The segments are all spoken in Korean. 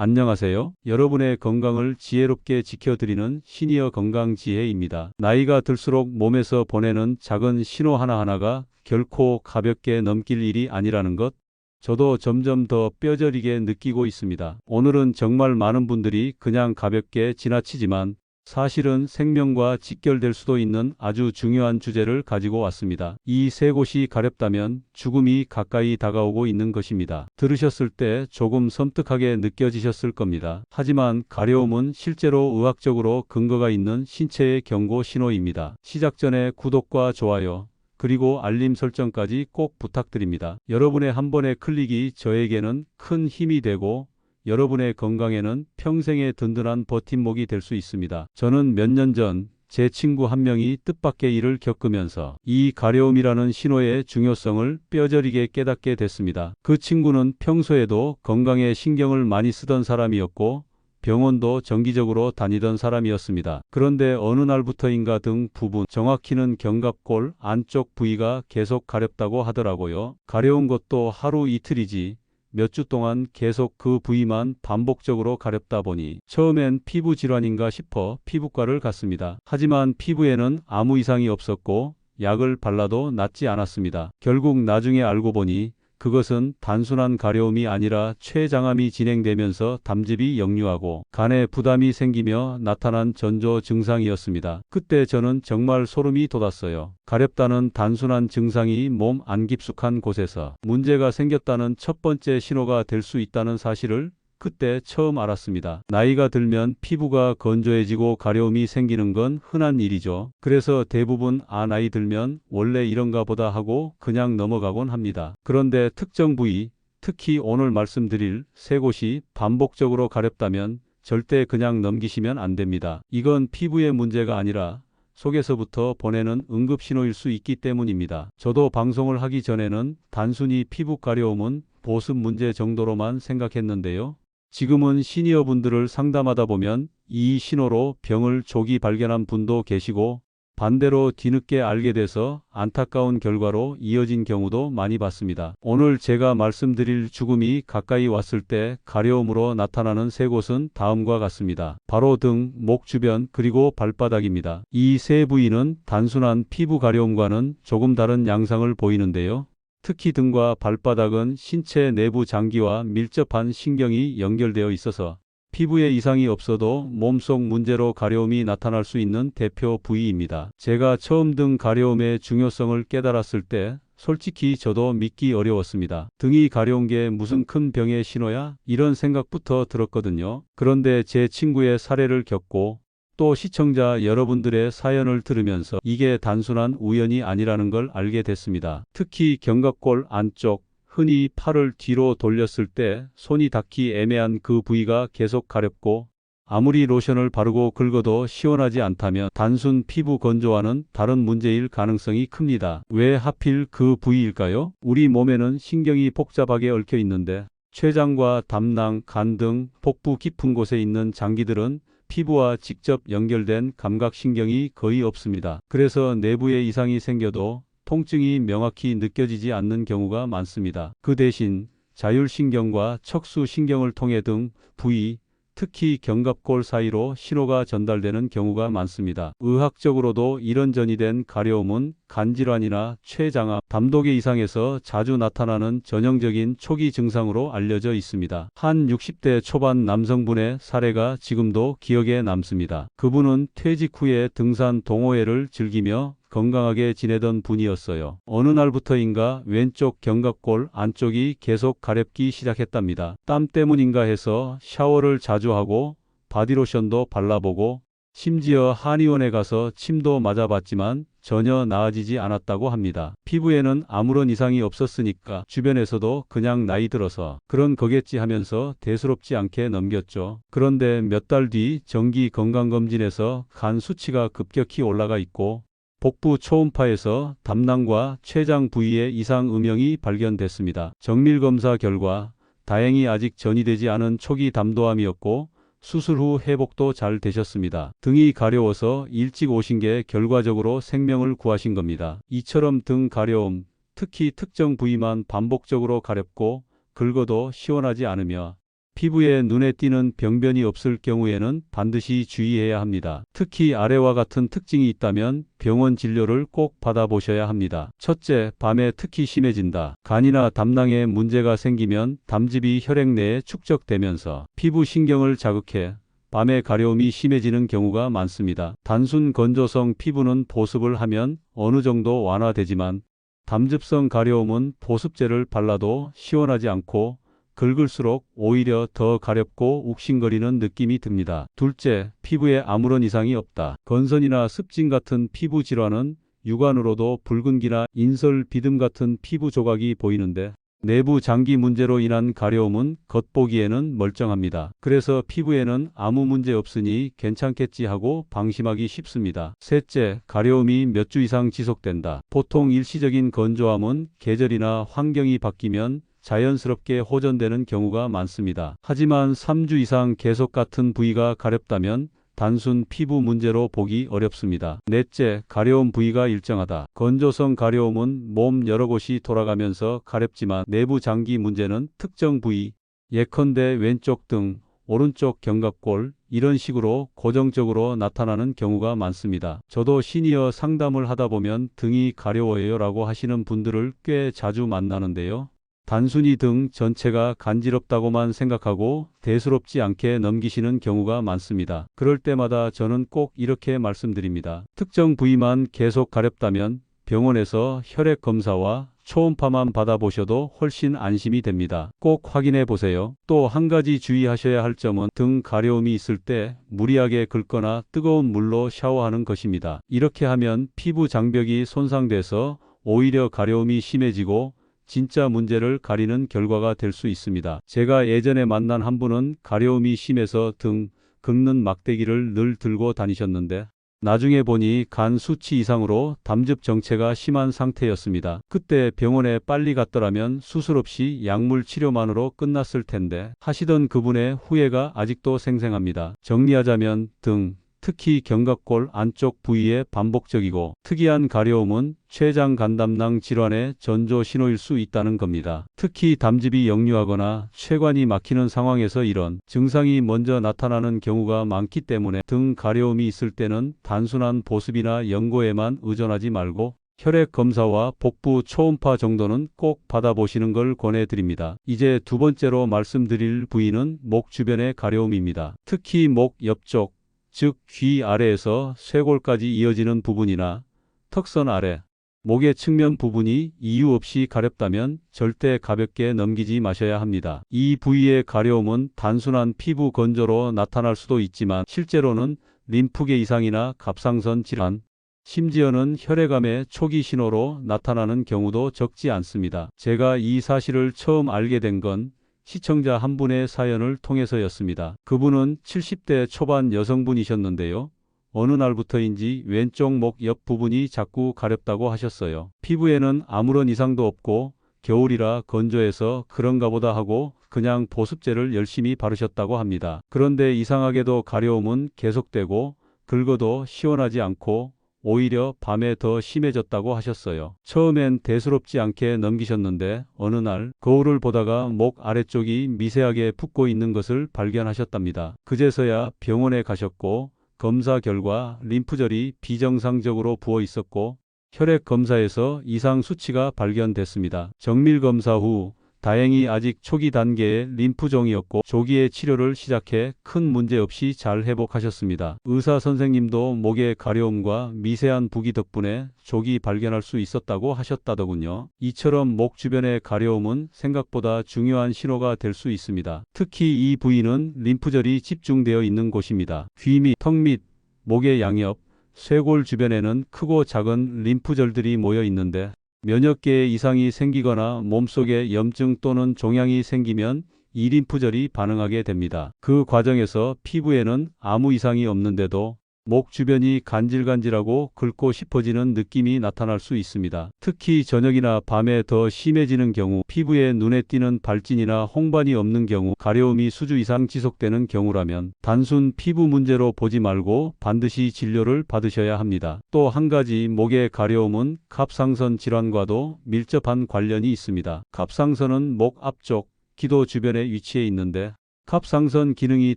안녕하세요. 여러분의 건강을 지혜롭게 지켜드리는 시니어 건강지혜입니다. 나이가 들수록 몸에서 보내는 작은 신호 하나하나가 결코 가볍게 넘길 일이 아니라는 것, 저도 점점 더 뼈저리게 느끼고 있습니다. 오늘은 정말 많은 분들이 그냥 가볍게 지나치지만 사실은 생명과 직결될 수도 있는 아주 중요한 주제를 가지고 왔습니다. 이 세 곳이 가렵다면 죽음이 가까이 다가오고 있는 것입니다. 들으셨을 때 조금 섬뜩하게 느껴지셨을 겁니다. 하지만 가려움은 실제로 의학적으로 근거가 있는 신체의 경고 신호입니다. 시작 전에 구독과 좋아요, 그리고 알림 설정까지 꼭 부탁드립니다. 여러분의 한 번의 클릭이 저에게는 큰 힘이 되고 여러분의 건강에는 평생의 든든한 버팀목이 될 수 있습니다. 저는 몇 년 전 제 친구 한 명이 뜻밖의 일을 겪으면서 이 가려움이라는 신호의 중요성을 뼈저리게 깨닫게 됐습니다. 그 친구는 평소에도 건강에 신경을 많이 쓰던 사람이었고 병원도 정기적으로 다니던 사람이었습니다. 그런데 어느 날부터인가 등 부분, 정확히는 견갑골 안쪽 부위가 계속 가렵다고 하더라고요. 가려운 것도 하루 이틀이지 몇 주 동안 계속 그 부위만 반복적으로 가렵다 보니 처음엔 피부 질환인가 싶어 피부과를 갔습니다. 하지만 피부에는 아무 이상이 없었고 약을 발라도 낫지 않았습니다. 결국 나중에 알고 보니 그것은 단순한 가려움이 아니라 췌장암이 진행되면서 담즙이 역류하고 간에 부담이 생기며 나타난 전조 증상이었습니다. 그때 저는 정말 소름이 돋았어요. 가렵다는 단순한 증상이 몸 안 깊숙한 곳에서 문제가 생겼다는 첫 번째 신호가 될 수 있다는 사실을 그때 처음 알았습니다. 나이가 들면 피부가 건조해지고 가려움이 생기는 건 흔한 일이죠. 그래서 대부분 나이 들면 원래 이런가 보다 하고 그냥 넘어가곤 합니다. 그런데 특정 부위, 특히 오늘 말씀드릴 세 곳이 반복적으로 가렵다면 절대 그냥 넘기시면 안 됩니다. 이건 피부의 문제가 아니라 속에서부터 보내는 응급신호일 수 있기 때문입니다. 저도 방송을 하기 전에는 단순히 피부 가려움은 보습 문제 정도로만 생각했는데요. 지금은 시니어분들을 상담하다 보면 이 신호로 병을 조기 발견한 분도 계시고 반대로 뒤늦게 알게 돼서 안타까운 결과로 이어진 경우도 많이 봤습니다. 오늘 제가 말씀드릴 죽음이 가까이 왔을 때 가려움으로 나타나는 세 곳은 다음과 같습니다. 바로 등, 목 주변, 그리고 발바닥입니다. 이 세 부위는 단순한 피부 가려움과는 조금 다른 양상을 보이는데요. 특히 등과 발바닥은 신체 내부 장기와 밀접한 신경이 연결되어 있어서 피부에 이상이 없어도 몸속 문제로 가려움이 나타날 수 있는 대표 부위입니다. 제가 처음 등 가려움의 중요성을 깨달았을 때 솔직히 저도 믿기 어려웠습니다. 등이 가려운 게 무슨 큰 병의 신호야? 이런 생각부터 들었거든요. 그런데 제 친구의 사례를 겪고 또 시청자 여러분들의 사연을 들으면서 이게 단순한 우연이 아니라는 걸 알게 됐습니다. 특히 견갑골 안쪽, 흔히 팔을 뒤로 돌렸을 때 손이 닿기 애매한 그 부위가 계속 가렵고 아무리 로션을 바르고 긁어도 시원하지 않다면 단순 피부 건조와는 다른 문제일 가능성이 큽니다. 왜 하필 그 부위일까요? 우리 몸에는 신경이 복잡하게 얽혀 있는데 췌장과 담낭, 간 등 복부 깊은 곳에 있는 장기들은 피부와 직접 연결된 감각신경이 거의 없습니다. 그래서 내부에 이상이 생겨도 통증이 명확히 느껴지지 않는 경우가 많습니다. 그 대신 자율신경과 척수신경을 통해 등 부위, 특히 견갑골 사이로 신호가 전달되는 경우가 많습니다. 의학적으로도 이런 전이된 가려움은 간질환이나 췌장암, 담독의 이상에서 자주 나타나는 전형적인 초기 증상으로 알려져 있습니다. 한 60대 초반 남성분의 사례가 지금도 기억에 남습니다. 그분은 퇴직 후에 등산 동호회를 즐기며 건강하게 지내던 분이었어요. 어느 날부터인가 왼쪽 견갑골 안쪽이 계속 가렵기 시작했답니다. 땀 때문인가 해서 샤워를 자주 하고 바디로션도 발라보고 심지어 한의원에 가서 침도 맞아봤지만 전혀 나아지지 않았다고 합니다. 피부에는 아무런 이상이 없었으니까 주변에서도 그냥 나이 들어서 그런 거겠지 하면서 대수롭지 않게 넘겼죠. 그런데 몇 달 뒤 정기 건강검진에서 간 수치가 급격히 올라가 있고 복부 초음파에서 담낭과 췌장 부위에 이상 음영이 발견됐습니다. 정밀검사 결과 다행히 아직 전이되지 않은 초기 담도암이었고 수술 후 회복도 잘 되셨습니다. 등이 가려워서 일찍 오신 게 결과적으로 생명을 구하신 겁니다. 이처럼 등 가려움, 특히 특정 부위만 반복적으로 가렵고 긁어도 시원하지 않으며 피부에 눈에 띄는 병변이 없을 경우에는 반드시 주의해야 합니다. 특히 아래와 같은 특징이 있다면 병원 진료를 꼭 받아보셔야 합니다. 첫째, 밤에 특히 심해진다. 간이나 담낭에 문제가 생기면 담즙이 혈액 내에 축적되면서 피부 신경을 자극해 밤에 가려움이 심해지는 경우가 많습니다. 단순 건조성 피부는 보습을 하면 어느 정도 완화되지만 담즙성 가려움은 보습제를 발라도 시원하지 않고 긁을수록 오히려 더 가렵고 욱신거리는 느낌이 듭니다. 둘째, 피부에 아무런 이상이 없다. 건선이나 습진 같은 피부 질환은 육안으로도 붉은기나 인설 비듬 같은 피부 조각이 보이는데 내부 장기 문제로 인한 가려움은 겉보기에는 멀쩡합니다. 그래서 피부에는 아무 문제 없으니 괜찮겠지 하고 방심하기 쉽습니다. 셋째, 가려움이 몇 주 이상 지속된다. 보통 일시적인 건조함은 계절이나 환경이 바뀌면 자연스럽게 호전되는 경우가 많습니다. 하지만 3주 이상 계속 같은 부위가 가렵다면 단순 피부 문제로 보기 어렵습니다. 넷째, 가려움 부위가 일정하다. 건조성 가려움은 몸 여러 곳이 돌아가면서 가렵지만 내부 장기 문제는 특정 부위, 예컨대 왼쪽 등, 오른쪽 견갑골, 이런 식으로 고정적으로 나타나는 경우가 많습니다. 저도 시니어 상담을 하다 보면 등이 가려워요 라고 하시는 분들을 꽤 자주 만나는데요. 단순히 등 전체가 간지럽다고만 생각하고 대수롭지 않게 넘기시는 경우가 많습니다. 그럴 때마다 저는 꼭 이렇게 말씀드립니다. 특정 부위만 계속 가렵다면 병원에서 혈액 검사와 초음파만 받아보셔도 훨씬 안심이 됩니다. 꼭 확인해 보세요. 또 한 가지 주의하셔야 할 점은 등 가려움이 있을 때 무리하게 긁거나 뜨거운 물로 샤워하는 것입니다. 이렇게 하면 피부 장벽이 손상돼서 오히려 가려움이 심해지고 진짜 문제를 가리는 결과가 될 수 있습니다. 제가 예전에 만난 한 분은 가려움이 심해서 등 긁는 막대기를 늘 들고 다니셨는데 나중에 보니 간 수치 이상으로 담즙 정체가 심한 상태였습니다. 그때 병원에 빨리 갔더라면 수술 없이 약물 치료만으로 끝났을 텐데 하시던 그분의 후회가 아직도 생생합니다. 정리하자면 등, 특히 견갑골 안쪽 부위의 반복적이고 특이한 가려움은 췌장 간담낭 질환의 전조 신호일 수 있다는 겁니다. 특히 담즙이 역류하거나 췌관이 막히는 상황에서 이런 증상이 먼저 나타나는 경우가 많기 때문에 등 가려움이 있을 때는 단순한 보습이나 연고에만 의존하지 말고 혈액 검사와 복부 초음파 정도는 꼭 받아보시는 걸 권해드립니다. 이제 두 번째로 말씀드릴 부위는 목 주변의 가려움입니다. 특히 목 옆쪽, 즉 귀 아래에서 쇄골까지 이어지는 부분이나 턱선 아래, 목의 측면 부분이 이유 없이 가렵다면 절대 가볍게 넘기지 마셔야 합니다. 이 부위의 가려움은 단순한 피부 건조로 나타날 수도 있지만 실제로는 림프계 이상이나 갑상선 질환, 심지어는 혈액암의 초기 신호로 나타나는 경우도 적지 않습니다. 제가 이 사실을 처음 알게 된 건 시청자 한 분의 사연을 통해서였습니다. 그분은 70대 초반 여성분이셨는데요. 어느 날부터인지 왼쪽 목 옆 부분이 자꾸 가렵다고 하셨어요. 피부에는 아무런 이상도 없고 겨울이라 건조해서 그런가 보다 하고 그냥 보습제를 열심히 바르셨다고 합니다. 그런데 이상하게도 가려움은 계속되고 긁어도 시원하지 않고 오히려 밤에 더 심해졌다고 하셨어요. 처음엔 대수롭지 않게 넘기셨는데 어느 날 거울을 보다가 목 아래쪽이 미세하게 붓고 있는 것을 발견하셨답니다. 그제서야 병원에 가셨고 검사 결과 림프절이 비정상적으로 부어 있었고 혈액 검사에서 이상 수치가 발견됐습니다. 정밀 검사 후 다행히 아직 초기 단계의 림프종이었고 조기에 치료를 시작해 큰 문제 없이 잘 회복하셨습니다. 의사 선생님도 목의 가려움과 미세한 부기 덕분에 조기 발견할 수 있었다고 하셨다더군요. 이처럼 목 주변의 가려움은 생각보다 중요한 신호가 될 수 있습니다. 특히 이 부위는 림프절이 집중되어 있는 곳입니다. 귀 및, 턱 및, 목의 양옆, 쇄골 주변에는 크고 작은 림프절들이 모여 있는데 면역계에 이상이 생기거나 몸속에 염증 또는 종양이 생기면 이 림프절이 반응하게 됩니다. 그 과정에서 피부에는 아무 이상이 없는데도 목 주변이 간질간질하고 긁고 싶어지는 느낌이 나타날 수 있습니다. 특히 저녁이나 밤에 더 심해지는 경우, 피부에 눈에 띄는 발진이나 홍반이 없는 경우, 가려움이 수주 이상 지속되는 경우라면 단순 피부 문제로 보지 말고 반드시 진료를 받으셔야 합니다. 또 한 가지 목의 가려움은 갑상선 질환과도 밀접한 관련이 있습니다. 갑상선은 목 앞쪽, 기도 주변에 위치해 있는데 갑상선 기능이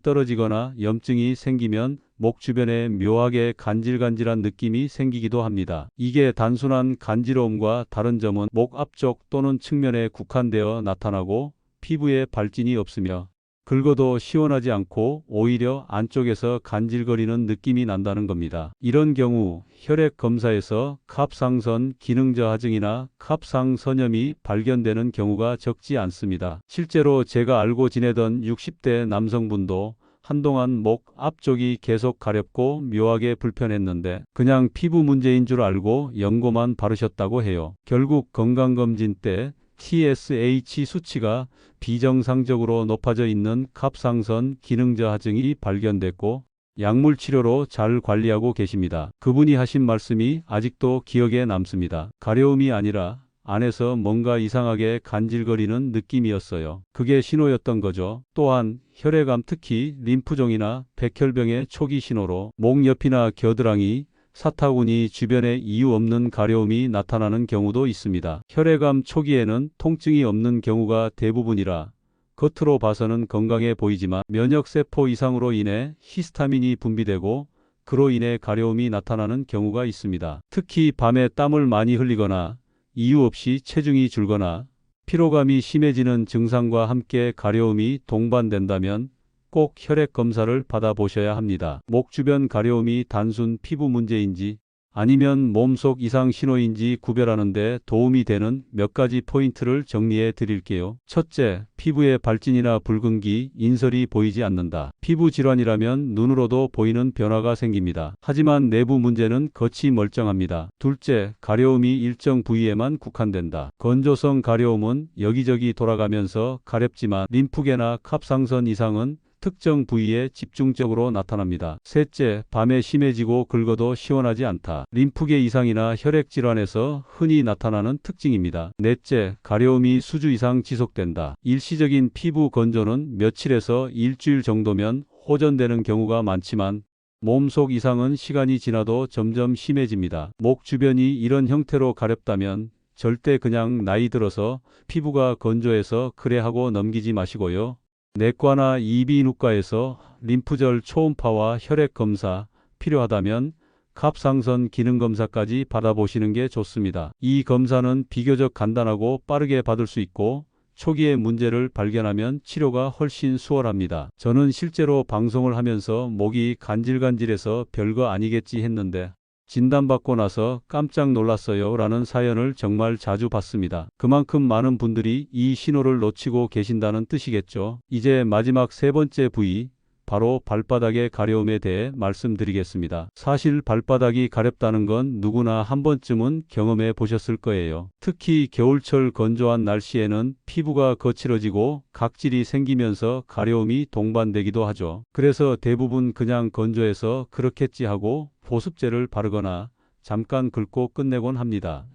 떨어지거나 염증이 생기면 목 주변에 묘하게 간질간질한 느낌이 생기기도 합니다. 이게 단순한 간지러움과 다른 점은 목 앞쪽 또는 측면에 국한되어 나타나고 피부에 발진이 없으며 긁어도 시원하지 않고 오히려 안쪽에서 간질거리는 느낌이 난다는 겁니다. 이런 경우 혈액 검사에서 갑상선 기능 저하증이나 갑상선염이 발견되는 경우가 적지 않습니다. 실제로 제가 알고 지내던 60대 남성분도 한동안 목 앞쪽이 계속 가렵고 묘하게 불편했는데 그냥 피부 문제인 줄 알고 연고만 바르셨다고 해요. 결국 건강검진 때 TSH 수치가 비정상적으로 높아져 있는 갑상선 기능 저하증이 발견됐고 약물 치료로 잘 관리하고 계십니다. 그분이 하신 말씀이 아직도 기억에 남습니다. 가려움이 아니라 안에서 뭔가 이상하게 간질거리는 느낌이었어요. 그게 신호였던 거죠. 또한 혈액암, 특히 림프종이나 백혈병의 초기 신호로 목 옆이나 겨드랑이, 사타구니 주변에 이유 없는 가려움이 나타나는 경우도 있습니다. 혈액암 초기에는 통증이 없는 경우가 대부분이라 겉으로 봐서는 건강해 보이지만 면역세포 이상으로 인해 히스타민이 분비되고 그로 인해 가려움이 나타나는 경우가 있습니다. 특히 밤에 땀을 많이 흘리거나 이유 없이 체중이 줄거나 피로감이 심해지는 증상과 함께 가려움이 동반된다면 꼭 혈액 검사를 받아보셔야 합니다. 목 주변 가려움이 단순 피부 문제인지 아니면 몸속 이상 신호인지 구별하는 데 도움이 되는 몇 가지 포인트를 정리해 드릴게요. 첫째, 피부에 발진이나 붉은기, 인설이 보이지 않는다. 피부 질환이라면 눈으로도 보이는 변화가 생깁니다. 하지만 내부 문제는 겉이 멀쩡합니다. 둘째, 가려움이 일정 부위에만 국한된다. 건조성 가려움은 여기저기 돌아가면서 가렵지만 림프계나 갑상선 이상은 특정 부위에 집중적으로 나타납니다. 셋째, 밤에 심해지고 긁어도 시원하지 않다. 림프계 이상이나 혈액 질환에서 흔히 나타나는 특징입니다. 넷째, 가려움이 수주 이상 지속된다. 일시적인 피부 건조는 며칠에서 일주일 정도면 호전되는 경우가 많지만 몸속 이상은 시간이 지나도 점점 심해집니다. 목 주변이 이런 형태로 가렵다면 절대 그냥 나이 들어서 피부가 건조해서 그래 하고 넘기지 마시고요. 내과나 이비인후과에서 림프절 초음파와 혈액 검사, 필요하다면 갑상선 기능 검사까지 받아보시는 게 좋습니다. 이 검사는 비교적 간단하고 빠르게 받을 수 있고 초기에 문제를 발견하면 치료가 훨씬 수월합니다. 저는 실제로 방송을 하면서 목이 간질간질해서 별거 아니겠지 했는데 진단받고 나서 깜짝 놀랐어요 라는 사연을 정말 자주 받습니다. 그만큼 많은 분들이 이 신호를 놓치고 계신다는 뜻이겠죠. 이제 마지막 세 번째 부위, 바로 발바닥의 가려움에 대해 말씀드리겠습니다. 사실 발바닥이 가렵다는 건 누구나 한 번쯤은 경험해 보셨을 거예요. 특히 겨울철 건조한 날씨에는 피부가 거칠어지고 각질이 생기면서 가려움이 동반되기도 하죠. 그래서 대부분 그냥 건조해서 그렇겠지 하고 보습제를 바르거나 잠깐 긁고 끝내곤 합니다.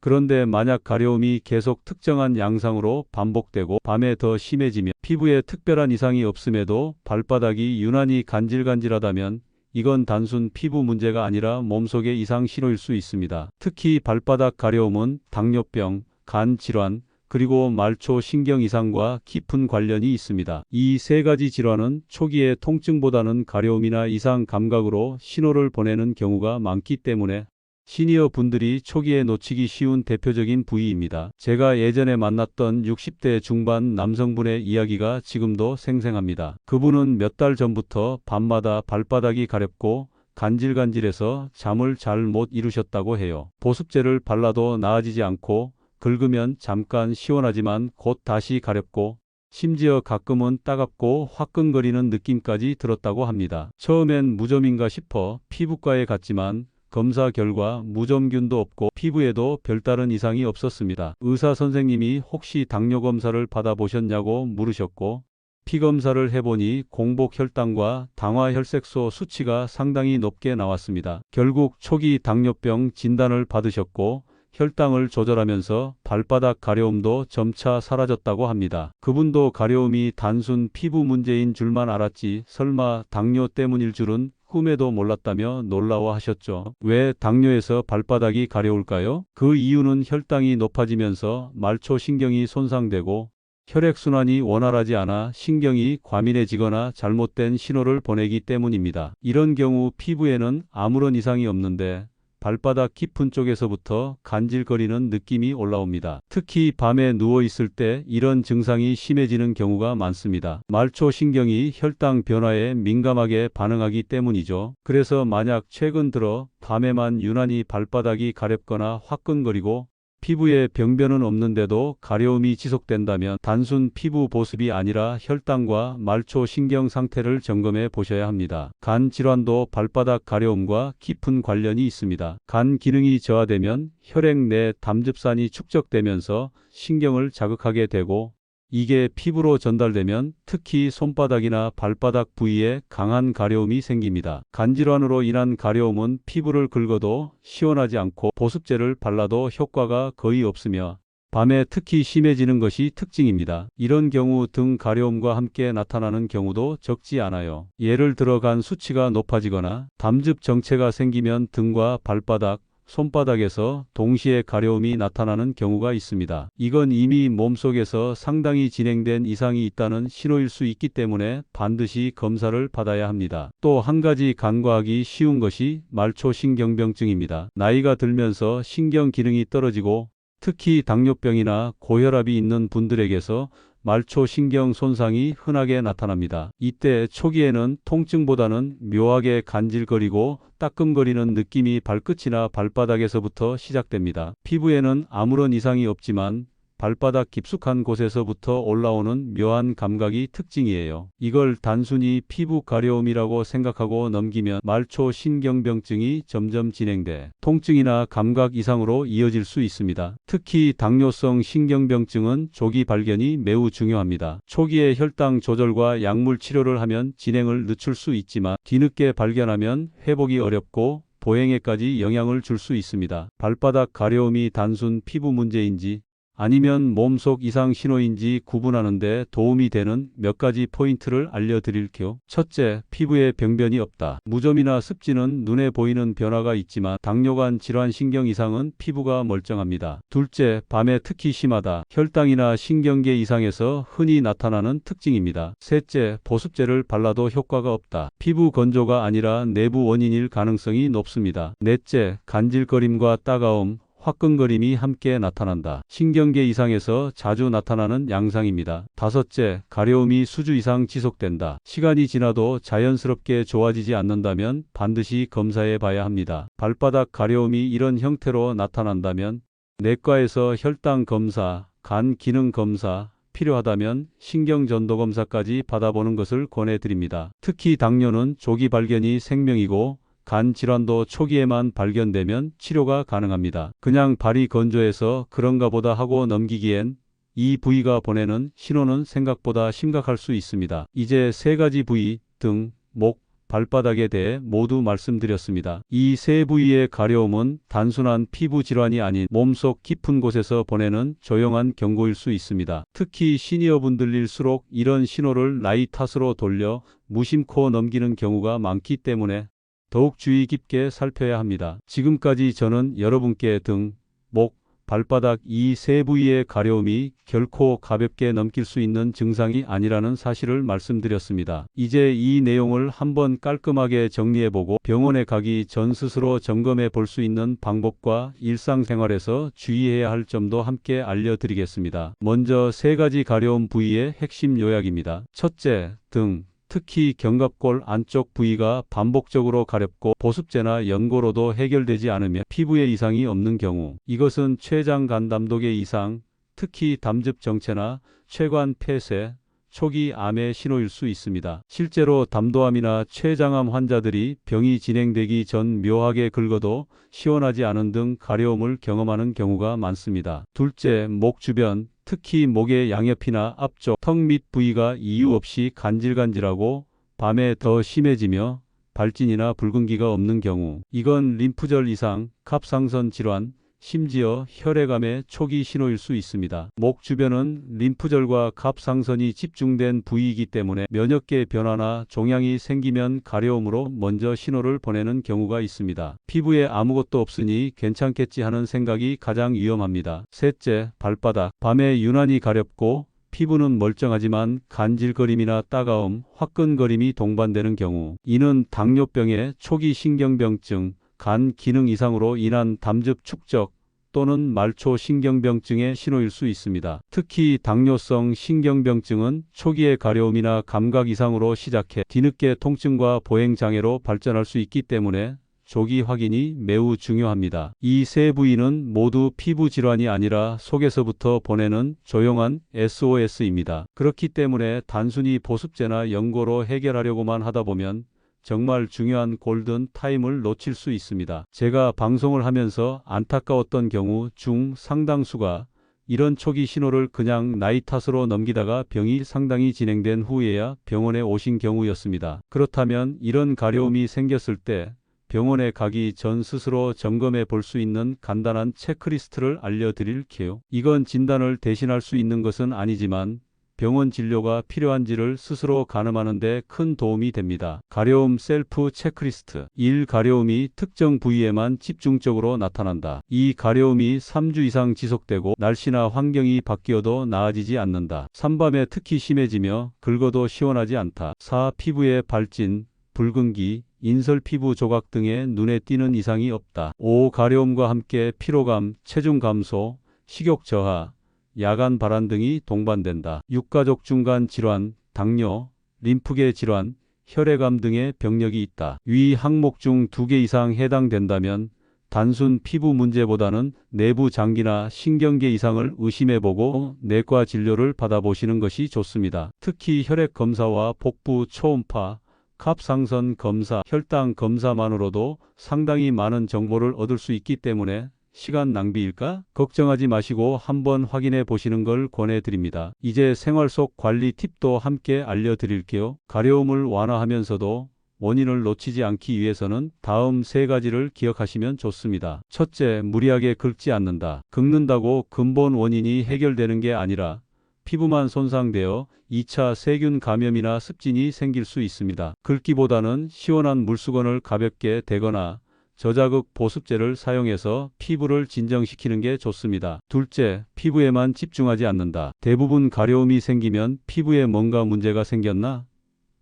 그런데 만약 가려움이 계속 특정한 양상으로 반복되고 밤에 더 심해지며 피부에 특별한 이상이 없음에도 발바닥이 유난히 간질간질하다면 이건 단순 피부 문제가 아니라 몸속의 이상 신호일 수 있습니다. 특히 발바닥 가려움은 당뇨병, 간 질환, 그리고 말초 신경 이상과 깊은 관련이 있습니다. 이 세 가지 질환은 초기에 통증보다는 가려움이나 이상 감각으로 신호를 보내는 경우가 많기 때문에 시니어 분들이 초기에 놓치기 쉬운 대표적인 부위입니다. 제가 예전에 만났던 60대 중반 남성분의 이야기가 지금도 생생합니다. 그분은 몇 달 전부터 밤마다 발바닥이 가렵고 간질간질해서 잠을 잘 못 이루셨다고 해요. 보습제를 발라도 나아지지 않고 긁으면 잠깐 시원하지만 곧 다시 가렵고 심지어 가끔은 따갑고 화끈거리는 느낌까지 들었다고 합니다. 처음엔 무좀인가 싶어 피부과에 갔지만 검사 결과 무좀균도 없고 피부에도 별다른 이상이 없었습니다. 의사 선생님이 혹시 당뇨 검사를 받아보셨냐고 물으셨고 피검사를 해보니 공복 혈당과 당화 혈색소 수치가 상당히 높게 나왔습니다. 결국 초기 당뇨병 진단을 받으셨고 혈당을 조절하면서 발바닥 가려움도 점차 사라졌다고 합니다. 그분도 가려움이 단순 피부 문제인 줄만 알았지 설마 당뇨 때문일 줄은 꿈에도 몰랐다며 놀라워하셨죠. 왜 당뇨에서 발바닥이 가려울까요? 그 이유는 혈당이 높아지면서 말초신경이 손상되고 혈액순환이 원활하지 않아 신경이 과민해지거나 잘못된 신호를 보내기 때문입니다. 이런 경우 피부에는 아무런 이상이 없는데 발바닥 깊은 쪽에서부터 간질거리는 느낌이 올라옵니다. 특히 밤에 누워 있을 때 이런 증상이 심해지는 경우가 많습니다. 말초신경이 혈당 변화에 민감하게 반응하기 때문이죠. 그래서 만약 최근 들어 밤에만 유난히 발바닥이 가렵거나 화끈거리고 피부에 병변은 없는데도 가려움이 지속된다면 단순 피부 보습이 아니라 혈당과 말초 신경 상태를 점검해 보셔야 합니다. 간 질환도 발바닥 가려움과 깊은 관련이 있습니다. 간 기능이 저하되면 혈액 내 담즙산이 축적되면서 신경을 자극하게 되고 이게 피부로 전달되면 특히 손바닥이나 발바닥 부위에 강한 가려움이 생깁니다. 간질환으로 인한 가려움은 피부를 긁어도 시원하지 않고 보습제를 발라도 효과가 거의 없으며 밤에 특히 심해지는 것이 특징입니다. 이런 경우 등 가려움과 함께 나타나는 경우도 적지 않아요. 예를 들어 간 수치가 높아지거나 담즙 정체가 생기면 등과 발바닥, 손바닥에서 동시에 가려움이 나타나는 경우가 있습니다. 이건 이미 몸속에서 상당히 진행된 이상이 있다는 신호일 수 있기 때문에 반드시 검사를 받아야 합니다. 또 한 가지 간과하기 쉬운 것이 말초신경병증입니다. 나이가 들면서 신경 기능이 떨어지고 특히 당뇨병이나 고혈압이 있는 분들에게서 말초신경 손상이 흔하게 나타납니다. 이때 초기에는 통증보다는 묘하게 간질거리고 따끔거리는 느낌이 발끝이나 발바닥에서부터 시작됩니다. 피부에는 아무런 이상이 없지만 발바닥 깊숙한 곳에서부터 올라오는 묘한 감각이 특징이에요. 이걸 단순히 피부 가려움이라고 생각하고 넘기면 말초신경병증이 점점 진행돼 통증이나 감각 이상으로 이어질 수 있습니다. 특히 당뇨성 신경병증은 조기 발견이 매우 중요합니다. 초기에 혈당 조절과 약물 치료를 하면 진행을 늦출 수 있지만 뒤늦게 발견하면 회복이 어렵고 보행에까지 영향을 줄 수 있습니다. 발바닥 가려움이 단순 피부 문제인지 아니면 몸속 이상 신호인지 구분하는 데 도움이 되는 몇 가지 포인트를 알려드릴게요. 첫째, 피부에 병변이 없다. 무좀이나 습진은 눈에 보이는 변화가 있지만 당뇨관 질환 신경 이상은 피부가 멀쩡합니다. 둘째, 밤에 특히 심하다. 혈당이나 신경계 이상에서 흔히 나타나는 특징입니다. 셋째, 보습제를 발라도 효과가 없다. 피부 건조가 아니라 내부 원인일 가능성이 높습니다. 넷째, 간질거림과 따가움, 화끈거림이 함께 나타난다. 신경계 이상에서 자주 나타나는 양상입니다. 다섯째, 가려움이 수주 이상 지속된다. 시간이 지나도 자연스럽게 좋아지지 않는다면 반드시 검사해 봐야 합니다. 발바닥 가려움이 이런 형태로 나타난다면 내과에서 혈당 검사, 간 기능 검사, 필요하다면 신경전도검사까지 받아보는 것을 권해드립니다. 특히 당뇨는 조기 발견이 생명이고 간 질환도 초기에만 발견되면 치료가 가능합니다. 그냥 발이 건조해서 그런가 보다 하고 넘기기엔 이 부위가 보내는 신호는 생각보다 심각할 수 있습니다. 이제 세 가지 부위, 등, 목, 발바닥에 대해 모두 말씀드렸습니다. 이 세 부위의 가려움은 단순한 피부 질환이 아닌 몸속 깊은 곳에서 보내는 조용한 경고일 수 있습니다. 특히 시니어분들일수록 이런 신호를 나이 탓으로 돌려 무심코 넘기는 경우가 많기 때문에 더욱 주의 깊게 살펴야 합니다. 지금까지 저는 여러분께 등, 목, 발바닥 이 세 부위의 가려움이 결코 가볍게 넘길 수 있는 증상이 아니라는 사실을 말씀드렸습니다. 이제 이 내용을 한번 깔끔하게 정리해보고 병원에 가기 전 스스로 점검해 볼 수 있는 방법과 일상생활에서 주의해야 할 점도 함께 알려드리겠습니다. 먼저 세 가지 가려움 부위의 핵심 요약입니다. 첫째, 등. 특히 견갑골 안쪽 부위가 반복적으로 가렵고 보습제나 연고로도 해결되지 않으며 피부에 이상이 없는 경우, 이것은 췌장 간담독의 이상, 특히 담즙 정체나 췌관 폐쇄, 초기 암의 신호일 수 있습니다. 실제로 담도암이나 췌장암 환자들이 병이 진행되기 전 묘하게 긁어도 시원하지 않은 등 가려움을 경험하는 경우가 많습니다. 둘째, 목 주변, 특히 목의 양옆이나 앞쪽, 턱 밑 부위가 이유 없이 간질간질하고 밤에 더 심해지며 발진이나 붉은기가 없는 경우, 이건 림프절 이상, 갑상선 질환, 심지어 혈액암의 초기 신호일 수 있습니다. 목 주변은 림프절과 갑상선이 집중된 부위이기 때문에 면역계 변화나 종양이 생기면 가려움으로 먼저 신호를 보내는 경우가 있습니다. 피부에 아무것도 없으니 괜찮겠지 하는 생각이 가장 위험합니다. 셋째, 발바닥. 밤에 유난히 가렵고 피부는 멀쩡하지만 간질거림이나 따가움, 화끈거림이 동반되는 경우, 이는 당뇨병의 초기 신경병증, 간 기능 이상으로 인한 담즙 축적 또는 말초 신경병증의 신호일 수 있습니다. 특히 당뇨성 신경병증은 초기의 가려움이나 감각 이상으로 시작해 뒤늦게 통증과 보행장애로 발전할 수 있기 때문에 조기 확인이 매우 중요합니다. 이 세 부위는 모두 피부 질환이 아니라 속에서부터 보내는 조용한 SOS입니다. 그렇기 때문에 단순히 보습제나 연고로 해결하려고만 하다 보면 정말 중요한 골든 타임을 놓칠 수 있습니다. 제가 방송을 하면서 안타까웠던 경우 중 상당수가 이런 초기 신호를 그냥 나이 탓으로 넘기다가 병이 상당히 진행된 후에야 병원에 오신 경우였습니다. 그렇다면 이런 가려움이 생겼을 때 병원에 가기 전 스스로 점검해 볼 수 있는 간단한 체크리스트를 알려드릴게요. 이건 진단을 대신할 수 있는 것은 아니지만 병원 진료가 필요한지를 스스로 가늠하는 데 큰 도움이 됩니다. 가려움 셀프 체크리스트. 1. 가려움이 특정 부위에만 집중적으로 나타난다. 2. 가려움이 3주 이상 지속되고 날씨나 환경이 바뀌어도 나아지지 않는다. 3. 밤에 특히 심해지며 긁어도 시원하지 않다. 4. 피부에 발진, 붉은기, 인설 피부 조각 등의 눈에 띄는 이상이 없다. 5. 가려움과 함께 피로감, 체중 감소, 식욕 저하, 야간 발한 등이 동반된다. 6. 가족 중간 질환, 당뇨, 림프계 질환, 혈액암 등의 병력이 있다. 위 항목 중 2개 이상 해당된다면 단순 피부 문제보다는 내부 장기나 신경계 이상을 의심해보고 내과 진료를 받아보시는 것이 좋습니다. 특히 혈액 검사와 복부 초음파, 갑상선 검사, 혈당 검사만으로도 상당히 많은 정보를 얻을 수 있기 때문에 시간 낭비일까? 걱정하지 마시고 한번 확인해 보시는 걸 권해드립니다. 이제 생활 속 관리 팁도 함께 알려드릴게요. 가려움을 완화하면서도 원인을 놓치지 않기 위해서는 다음 3가지를 기억하시면 좋습니다. 첫째, 무리하게 긁지 않는다. 긁는다고 근본 원인이 해결되는 게 아니라 피부만 손상되어 2차 세균 감염이나 습진이 생길 수 있습니다. 긁기보다는 시원한 물수건을 가볍게 대거나 저자극 보습제를 사용해서 피부를 진정시키는 게 좋습니다. 둘째, 피부에만 집중하지 않는다. 대부분 가려움이 생기면 피부에 뭔가 문제가 생겼나?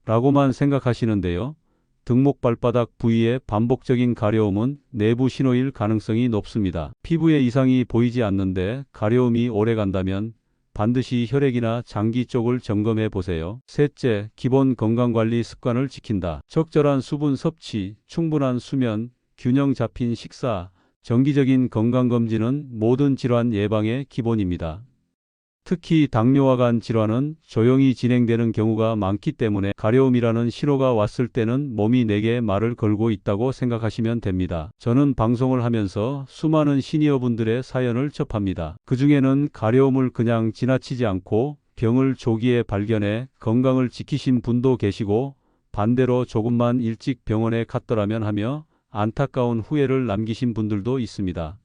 라고만 생각하시는데요. 등목 발바닥 부위의 반복적인 가려움은 내부 신호일 가능성이 높습니다. 피부에 이상이 보이지 않는데 가려움이 오래 간다면 반드시 혈액이나 장기 쪽을 점검해 보세요. 셋째, 기본 건강관리 습관을 지킨다. 적절한 수분 섭취, 충분한 수면, 균형 잡힌 식사, 정기적인 건강검진은 모든 질환 예방의 기본입니다. 특히 당뇨와 간 질환은 조용히 진행되는 경우가 많기 때문에 가려움이라는 신호가 왔을 때는 몸이 내게 말을 걸고 있다고 생각하시면 됩니다. 저는 방송을 하면서 수많은 시니어분들의 사연을 접합니다. 그 중에는 가려움을 그냥 지나치지 않고 병을 조기에 발견해 건강을 지키신 분도 계시고 반대로 조금만 일찍 병원에 갔더라면 하며 안타까운 후회를 남기신 분들도 있습니다.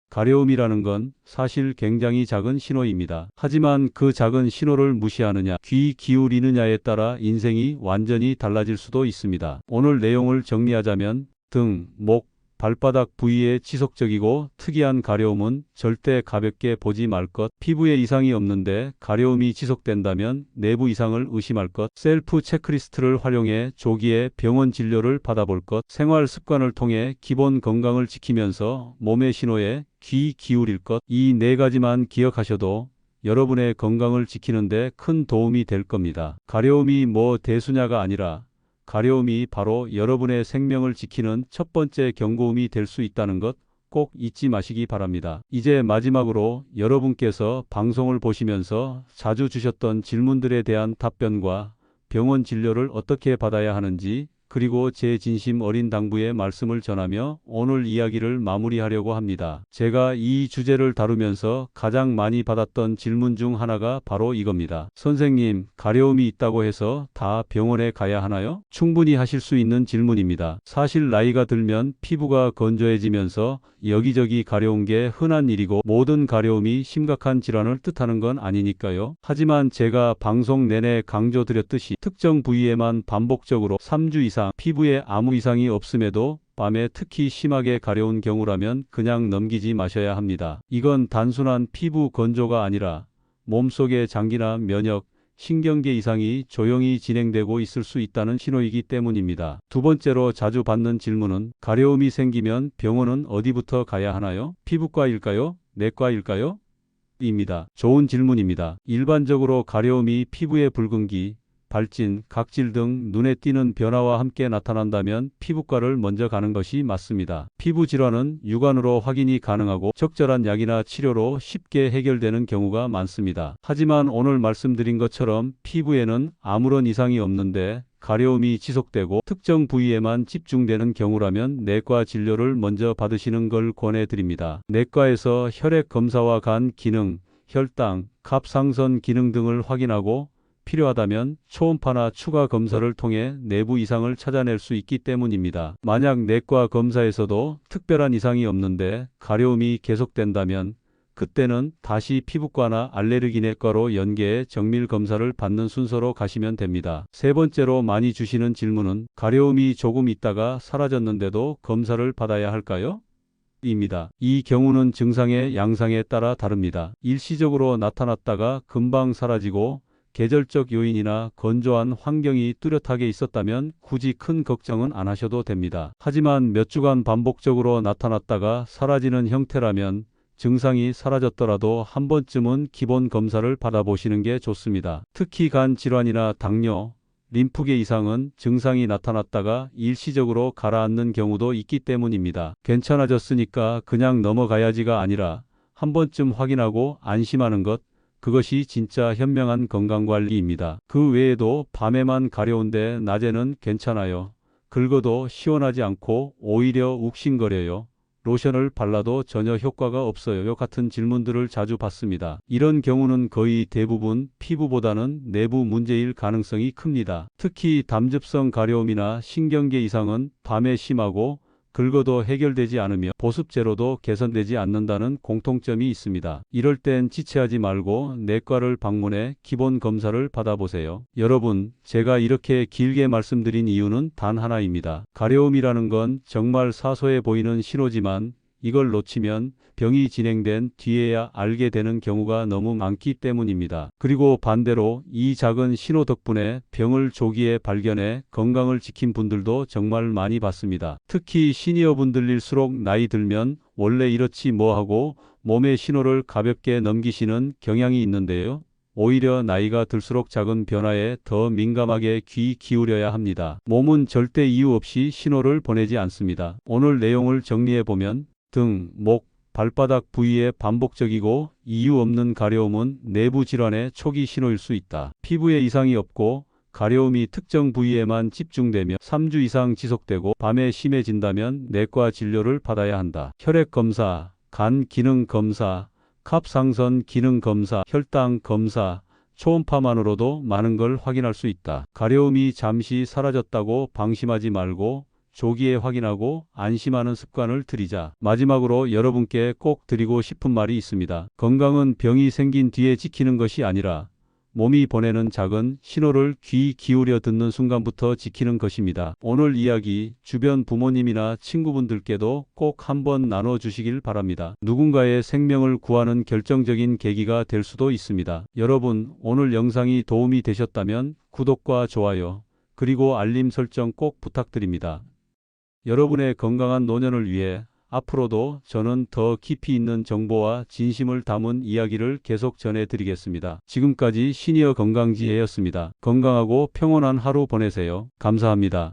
가려움이라는 건 사실 굉장히 작은 신호입니다. 하지만 그 작은 신호를 무시하느냐, 귀 기울이느냐에 따라 인생이 완전히 달라질 수도 있습니다. 오늘 내용을 정리하자면 등, 목, 발바닥 부위의 지속적이고 특이한 가려움은 절대 가볍게 보지 말 것. 피부에 이상이 없는데 가려움이 지속된다면 내부 이상을 의심할 것. 셀프 체크리스트를 활용해 조기에 병원 진료를 받아볼 것. 생활 습관을 통해 기본 건강을 지키면서 몸의 신호에 귀 기울일 것. 이 4가지만 기억하셔도 여러분의 건강을 지키는 데 큰 도움이 될 겁니다. 가려움이 뭐 대수냐가 아니라 가려움이 바로 여러분의 생명을 지키는 첫 번째 경고음이 될 수 있다는 것 꼭 잊지 마시기 바랍니다. 이제 마지막으로 여러분께서 방송을 보시면서 자주 주셨던 질문들에 대한 답변과 병원 진료를 어떻게 받아야 하는지 그리고 제 진심 어린 당부의 말씀을 전하며 오늘 이야기를 마무리하려고 합니다. 제가 이 주제를 다루면서 가장 많이 받았던 질문 중 하나가 바로 이겁니다. 선생님, 가려움이 있다고 해서 다 병원에 가야 하나요? 충분히 하실 수 있는 질문입니다. 사실 나이가 들면 피부가 건조해지면서 여기저기 가려운 게 흔한 일이고 모든 가려움이 심각한 질환을 뜻하는 건 아니니까요. 하지만 제가 방송 내내 강조드렸듯이 특정 부위에만 반복적으로 3주 이상 피부에 아무 이상이 없음에도 밤에 특히 심하게 가려운 경우라면 그냥 넘기지 마셔야 합니다. 이건 단순한 피부 건조가 아니라 몸속의 장기나 면역, 신경계 이상이 조용히 진행되고 있을 수 있다는 신호이기 때문입니다. 두 번째로 자주 받는 질문은 가려움이 생기면 병원은 어디부터 가야 하나요? 피부과일까요? 내과일까요? 입니다. 좋은 질문입니다. 일반적으로 가려움이 피부의 붉은기, 발진, 각질 등 눈에 띄는 변화와 함께 나타난다면 피부과를 먼저 가는 것이 맞습니다. 피부 질환은 육안으로 확인이 가능하고 적절한 약이나 치료로 쉽게 해결되는 경우가 많습니다. 하지만 오늘 말씀드린 것처럼 피부에는 아무런 이상이 없는데 가려움이 지속되고 특정 부위에만 집중되는 경우라면 내과 진료를 먼저 받으시는 걸 권해드립니다. 내과에서 혈액 검사와 간 기능, 혈당, 갑상선 기능 등을 확인하고 필요하다면 초음파나 추가 검사를 통해 내부 이상을 찾아낼 수 있기 때문입니다. 만약 내과 검사에서도 특별한 이상이 없는데 가려움이 계속된다면 그때는 다시 피부과나 알레르기 내과로 연계해 정밀 검사를 받는 순서로 가시면 됩니다. 세 번째로 많이 주시는 질문은 가려움이 조금 있다가 사라졌는데도 검사를 받아야 할까요? 입니다. 이 경우는 증상의 양상에 따라 다릅니다. 일시적으로 나타났다가 금방 사라지고 계절적 요인이나 건조한 환경이 뚜렷하게 있었다면 굳이 큰 걱정은 안 하셔도 됩니다. 하지만 몇 주간 반복적으로 나타났다가 사라지는 형태라면 증상이 사라졌더라도 한 번쯤은 기본 검사를 받아보시는 게 좋습니다. 특히 간 질환이나 당뇨, 림프계 이상은 증상이 나타났다가 일시적으로 가라앉는 경우도 있기 때문입니다. 괜찮아졌으니까 그냥 넘어가야지가 아니라 한 번쯤 확인하고 안심하는 것, 그것이 진짜 현명한 건강관리입니다. 그 외에도 밤에만 가려운데 낮에는 괜찮아요. 긁어도 시원하지 않고 오히려 욱신거려요. 로션을 발라도 전혀 효과가 없어요. 같은 질문들을 자주 받습니다. 이런 경우는 거의 대부분 피부보다는 내부 문제일 가능성이 큽니다. 특히 담즙성 가려움이나 신경계 이상은 밤에 심하고 긁어도 해결되지 않으며 보습제로도 개선되지 않는다는 공통점이 있습니다. 이럴 땐 지체하지 말고 내과를 방문해 기본 검사를 받아보세요. 여러분, 제가 이렇게 길게 말씀드린 이유는 단 하나입니다. 가려움이라는 건 정말 사소해 보이는 신호지만 이걸 놓치면 병이 진행된 뒤에야 알게 되는 경우가 너무 많기 때문입니다. 그리고 반대로 이 작은 신호 덕분에 병을 조기에 발견해 건강을 지킨 분들도 정말 많이 봤습니다. 특히 시니어분들일수록 나이 들면 원래 이렇지 뭐 하고 몸의 신호를 가볍게 넘기시는 경향이 있는데요. 오히려 나이가 들수록 작은 변화에 더 민감하게 귀 기울여야 합니다. 몸은 절대 이유 없이 신호를 보내지 않습니다. 오늘 내용을 정리해보면 등, 목, 발바닥 부위에 반복적이고 이유 없는 가려움은 내부 질환의 초기 신호일 수 있다. 피부에 이상이 없고 가려움이 특정 부위에만 집중되며 3주 이상 지속되고 밤에 심해진다면 내과 진료를 받아야 한다. 혈액 검사, 간 기능 검사, 갑상선 기능 검사, 혈당 검사, 초음파만으로도 많은 걸 확인할 수 있다. 가려움이 잠시 사라졌다고 방심하지 말고 조기에 확인하고 안심하는 습관을 들이자. 마지막으로 여러분께 꼭 드리고 싶은 말이 있습니다. 건강은 병이 생긴 뒤에 지키는 것이 아니라 몸이 보내는 작은 신호를 귀 기울여 듣는 순간부터 지키는 것입니다. 오늘 이야기 주변 부모님이나 친구분들께도 꼭 한번 나눠주시길 바랍니다. 누군가의 생명을 구하는 결정적인 계기가 될 수도 있습니다. 여러분, 오늘 영상이 도움이 되셨다면 구독과 좋아요, 그리고 알림 설정 꼭 부탁드립니다. 여러분의 건강한 노년을 위해 앞으로도 저는 더 깊이 있는 정보와 진심을 담은 이야기를 계속 전해드리겠습니다. 지금까지 시니어 건강지혜였습니다. 건강하고 평온한 하루 보내세요. 감사합니다.